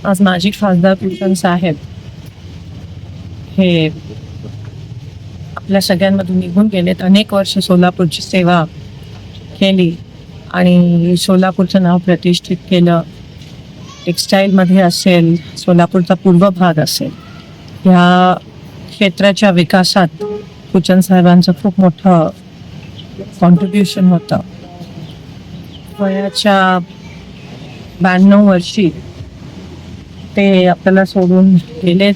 आज माजी खासदार भूषण साहेब हे आपल्या सगळ्यांमधून निघून गेलेत. अनेक वर्ष सोलापूरची सेवा केली आणि सोलापूरचं नाव प्रतिष्ठित केलं. टेक्स्टाईलमध्ये असेल, सोलापूरचा पूर्व भाग असेल, ह्या क्षेत्राच्या विकासात भूषण साहेबांचं खूप मोठं कॉन्ट्रीब्युशन होतं. वयाच्या 92 वर्षी ते आपल्याला सोडून गेले.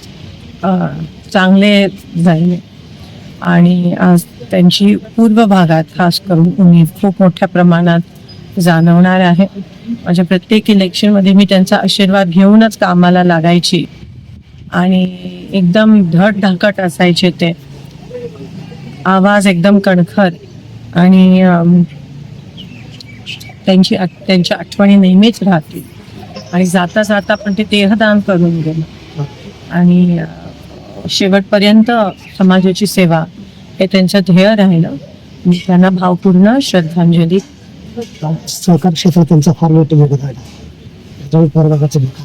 चांगले झाले आणि आज त्यांची पूर्व भागात खास करून उणीव खूप मोठ्या प्रमाणात जाणवणार आहे. माझ्या प्रत्येक इलेक्शनमध्ये मी त्यांचा आशीर्वाद घेऊनच कामाला लागायची आणि एकदम धडधाकट असायचे ते. आवाज एकदम कणखर आणि त्यांच्या आठवणी नेहमीच राहतील. आणि जाता जाता पण ते देहदान करून गेलं आणि शेवटपर्यंत समाजाची सेवा हे त्यांचं ध्येय राहिलं. मी त्यांना भावपूर्ण श्रद्धांजली. सहकार क्षेत्रात त्यांचा फार मोठं योगदान आहे. त्याच्यामुळे परवागाचं दुःख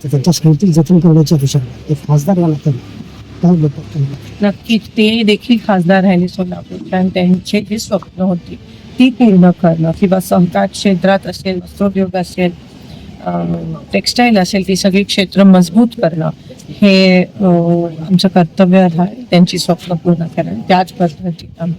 तर त्यांच्या स्मृती जतन करण्याच्या दिशेने एक खासदार या नात्याने काय बघतो. नक्कीच ते देखील खासदार राहिले सोलापूरचे आणि त्यांचे जी स्वप्न होती ती पूर्ण करणं, किंवा सहकार क्षेत्रात असेल, वस्त्रोद्योग असेल, टेक्स्टाईल असेल, ती सगळी क्षेत्र मजबूत करणं हे आमचं कर्तव्य आहे. त्यांची स्वप्न पूर्ण करणं त्याच पद्धतीनं